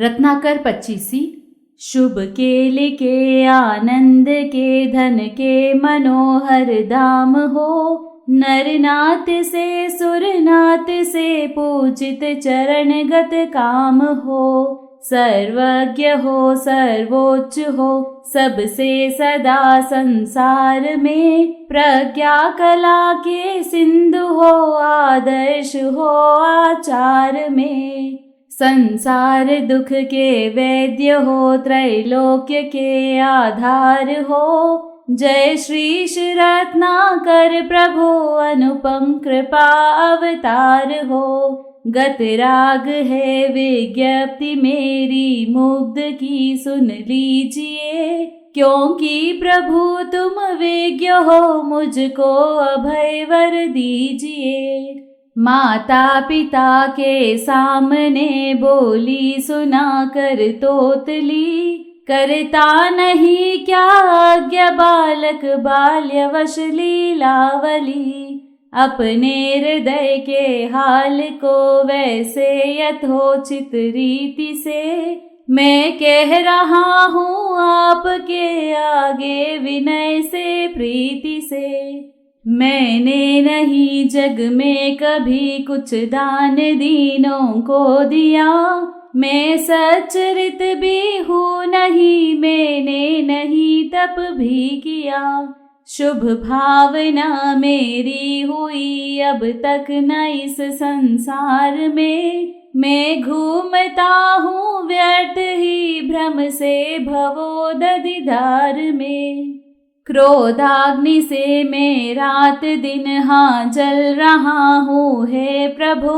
रत्नाकर 25। शुभ केले के आनंद के धन के मनोहर धाम हो, नरनाथ से सुरनाथ से पूजित चरणगत काम हो। सर्वज्ञ हो सर्वोच्च हो सबसे सदा संसार में, प्रज्ञा कला के सिंधु हो आदर्श हो आचार में। संसार दुख के वैद्य हो त्रैलोक्य के आधार हो, जय श्रीश रत्नाकर प्रभो अनुपम कृपा अवतार हो। गतराग है विज्ञप्ति मेरी मुग्ध की सुन लीजिए, क्योंकि प्रभु तुम विज्ञ हो मुझको अभय वर दीजिए। माता पिता के सामने बोली सुना कर तोतली, करता नहीं क्या आज्ञा बालक बाल्यवश लीलावली। अपने हृदय के हाल को वैसे यथोचित रीति से, मैं कह रहा हूँ आपके आगे विनय से प्रीति से। मैंने नहीं जग में कभी कुछ दान दीनों को दिया, मैं सच्चरित भी हूँ नहीं मैंने नहीं तप भी किया। शुभ भावना मेरी हुई अब तक न इस संसार में, मैं घूमता हूँ व्यर्थ ही भ्रम से भवोदधिधार में। क्रोधाग्नि से मैं रात दिन हाँ जल रहा हूँ हे प्रभो,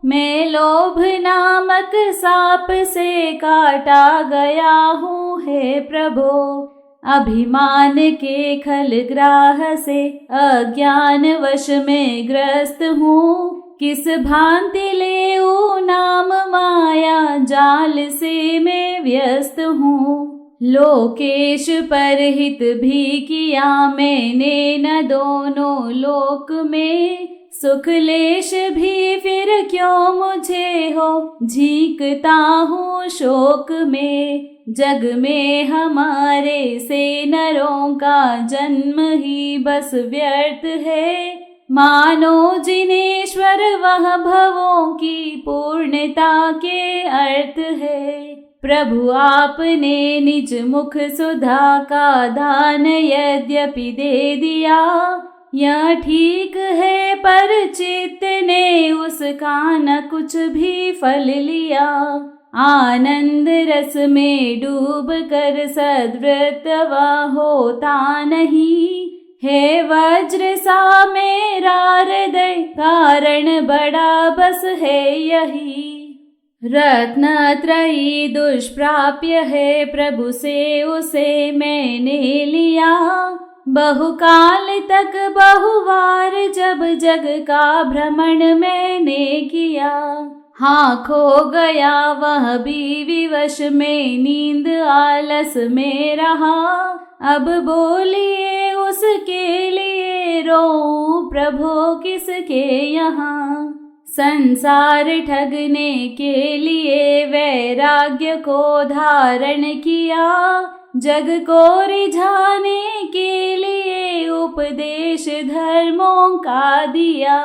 मैं लोभ नामक सांप से काटा गया हूँ हे प्रभो। अभिमान के खलग्राह से अज्ञान वश में ग्रस्त हूँ, किस भांति लेऊं नाम माया जाल से मैं व्यस्त हूँ। लोकेश पर हित भी किया मैंने न दोनों लोक में, सुख लेश भी फिर क्यों मुझे हो झींकता हूँ शोक में। जग में हमारे से नरों का जन्म ही बस व्यर्थ है, मानो जिनेश्वर वह भवों की पूर्णता के अर्थ है। प्रभु आपने निज मुख सुधा का दान यद्यपि दे दिया, यह ठीक है पर चित्त ने उसका न कुछ भी फल लिया। आनंद रस में डूब कर सद्वृतवा होता नहीं, हे वज्र सा मेरा हृदय कारण बड़ा बस है यही। रत्नत्रयी दुष्प्राप्य है प्रभु से उसे मैंने लिया, बहुकाल तक बहुवार जब जग का भ्रमण मैंने किया। हाँ खो गया वह भी विवश में नींद आलस में रहा, अब बोलिए उसके लिए रोऊं प्रभो किसके यहाँ। संसार ठगने के लिए वैराग्य को धारण किया, जग को रिझाने के लिए उपदेश धर्मों का दिया।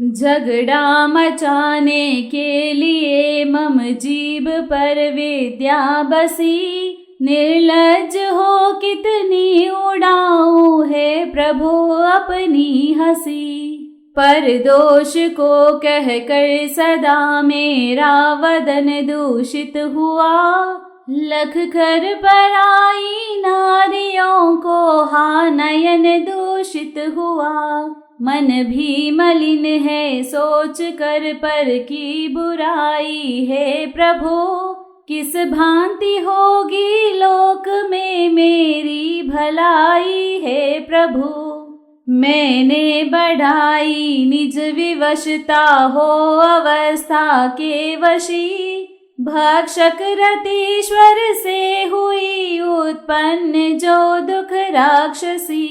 झगड़ा मचाने के लिए मम जीभ पर विद्या बसी, निर्लज्ज हो कितनी उड़ाऊं है प्रभु अपनी हंसी। पर दोष को कह कर सदा मेरा वदन दूषित हुआ, लख कर पराई नारियों को हा नयन दूषित हुआ। मन भी मलिन है सोच कर पर की बुराई है प्रभु, किस भांति होगी लोक में मेरी भलाई है प्रभु। मैंने बढ़ाई निज विवशता हो अवस्था के वशी, भक्षक रतीश्वर से हुई उत्पन्न जो दुख राक्षसी।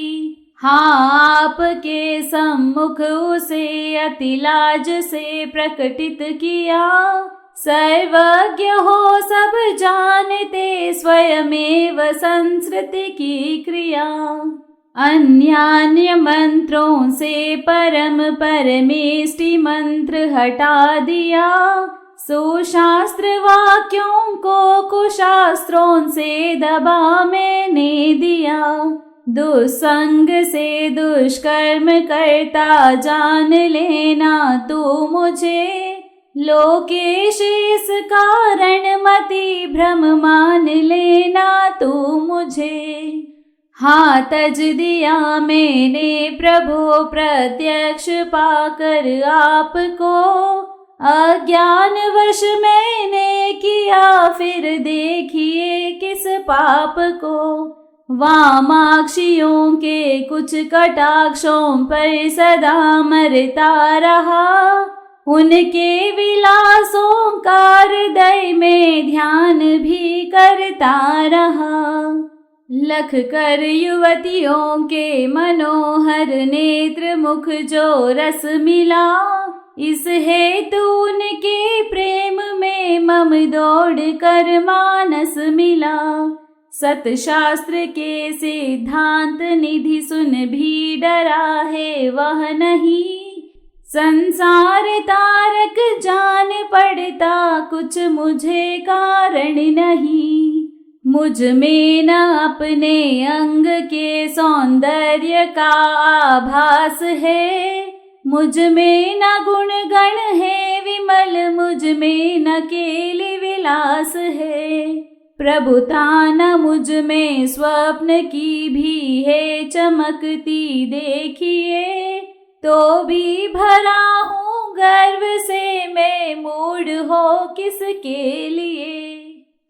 हाँ आपके सम्मुख उसे अति लाज से प्रकटित किया, सर्वज्ञ हो सब जानते, स्वयमेव संस्कृति की क्रिया। अन्यान्य मंत्रों से परम परमेष्टि मंत्र हटा दिया, सुशास्त्र वाक्यों को कुशास्त्रों से दबा मैंने दिया। दुसंग से दुष्कर्म करता जान लेना तू मुझे, लोकेश इस कारण मति भ्रम मान लेना तू मुझे। हाँ तज दिया मैंने प्रभु प्रत्यक्ष पाकर आपको, अज्ञान वश मैंने किया फिर देखिए किस पाप को। वामाक्षियों के कुछ कटाक्षों पर सदा मरता रहा, उनके विलासों का हृदय में ध्यान भी करता रहा। लख कर युवतियों के मनोहर नेत्र मुख जो रस मिला, इस हेतु उनके प्रेम में मम दौड़ कर मानस मिला। सतशास्त्र के सिद्धांत निधि सुन भी डरा है वह नहीं, संसार तारक जान पड़ता कुछ मुझे कारण नहीं। मुझ में न अपने अंग के सौंदर्य का आभास है, मुझ में न गुण गण है विमल, मुझ में न केली विलास है। प्रभुता न मुझ में स्वप्न की भी है चमकती देखिए, तो भी भरा हूँ गर्व से मैं मूढ़ हो किसके लिए।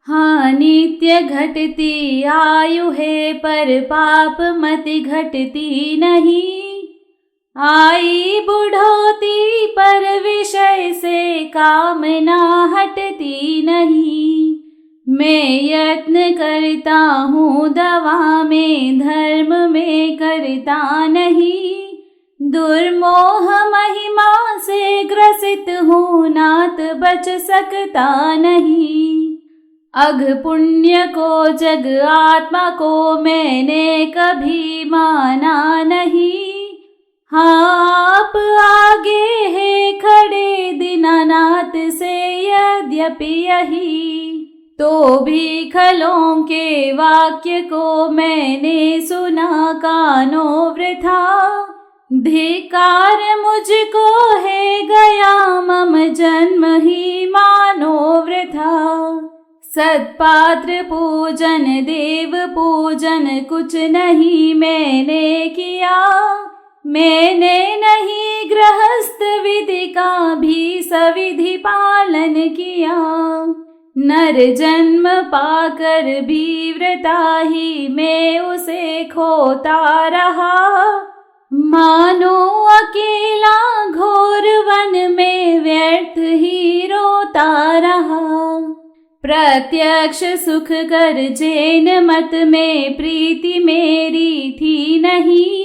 हाँ नित्य घटती आयु है पर पाप मति घटती नहीं, आई बुढ़ोती पर विषय से कामना हटती नहीं। मैं यत्न करता हूँ दवा में धर्म में करता नहीं, दुर्मोह महिमा से ग्रसित हूँ नात बच सकता नहीं। अघ पुण्य को जग आत्मा को मैंने कभी माना नहीं, हाँ आप आगे है खड़े दीनानाथ से यद्यपि यही, तो भी खलों के वाक्य को मैंने सुना कानों वृथा। धिकार मुझको है गया मम जन्म ही मानो वृथा। सत्पात्र पूजन देव पूजन कुछ नहीं मैंने किया, मैंने नहीं गृहस्थ विधि का भी सविधि पालन किया। नर जन्म पाकर भी व्रता ही मैं उसे खोता रहा, मानो अकेला घोर वन में व्यर्थ ही रोता रहा। प्रत्यक्ष सुख कर जैन मत में प्रीति मेरी थी नहीं,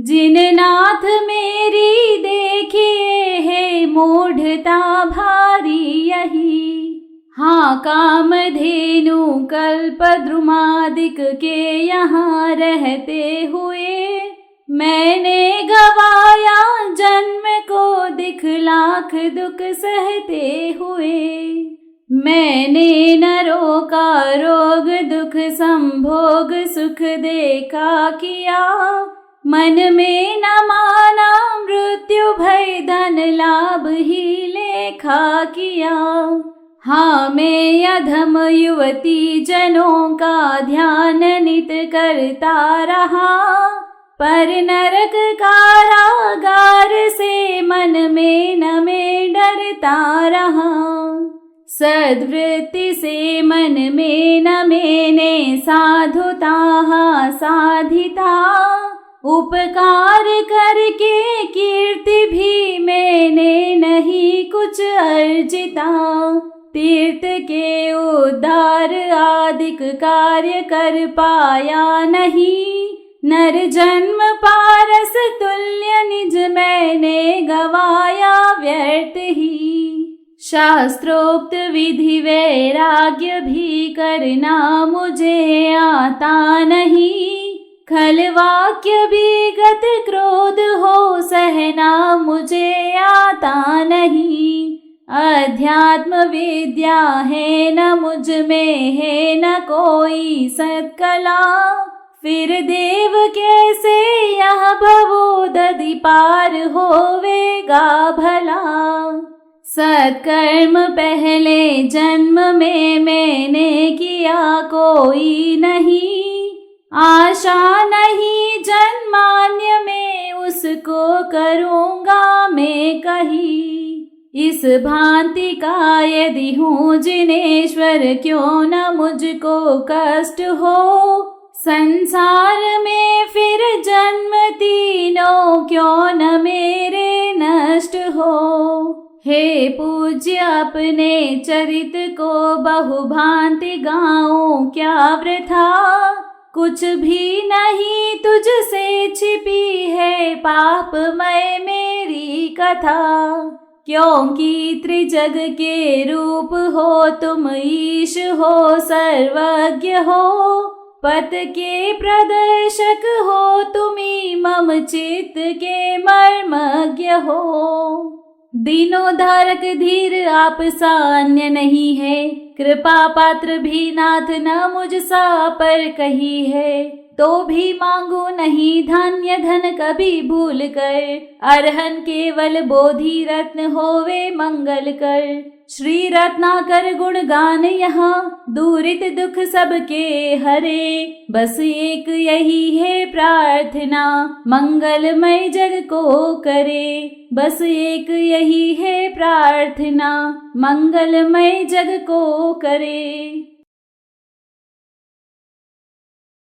जिन नाथ मेरी देखिए है मूढ़ता भारी यही। हाँ कामधेनु कल्पद्रुमादिक के यहाँ रहते हुए, मैंने गवाया जन्म को दिख लाख दुख सहते हुए। मैंने नरों का रोग दुख संभोग सुख देखा किया, मन में न माना मृत्यु भय धन लाभ ही लेखा किया। हाँ मैं अधम युवती जनों का ध्यान नित करता रहा, पर नरक कारागार से मन में न मैं डरता रहा। सद्वृत्ति से मन में न मैंने साधुता साधिता, उपकार करके कीर्ति भी मैंने नहीं कुछ अर्जिता। तीर्थ के उद्धार आदिक कार्य कर पाया नहीं, नर जन्म पारस तुल्य निज मैंने गवाया व्यर्थ ही। शास्त्रोक्त विधि वैराग्य भी करना मुझे आता नहीं। खल वाक्य विगत क्रोध हो सहना मुझे आता नहीं। अध्यात्म विद्या है न मुझ में, है न कोई सत्कला। फिर देव कैसे यह भवोदधि पार होवेगा भला। सत्कर्म पहले जन्म में मैंने किया कोई नहीं। आशा नहीं जन्मान्य में उसको करूँगा मैं कहीं। इस भांति का यदि हूँ जिनेश्वर क्यों न मुझको कष्ट हो। संसार में फिर जन्म तीनों क्यों न मेरे नष्ट हो। हे पूज्य अपने चरित को बहुभांति गाऊं क्या वृथा। कुछ भी नहीं तुझसे छिपी है पापमय मेरी कथा। क्योंकि त्रिजग के रूप हो तुम, ईश हो सर्वज्ञ हो। पथ के प्रदर्शक हो तुम्ही, मम चित्त के मर्मज्ञ हो। दीनोद्धारक धीर आप सा अन्य नहीं है। कृपा पात्र भी नाथ न मुझ सा पर कही है। तो भी मांगो नहीं धन्य धन कभी भूल कर। अरहन केवल बोधि रत्न होवे मंगल कर। श्री रत्नाकर गुण गान यहाँ, दूरित दुख सबके हरे। बस एक यही है प्रार्थना, मंगलमय जग को करे। बस एक यही है प्रार्थना, मंगलमय जग को करे।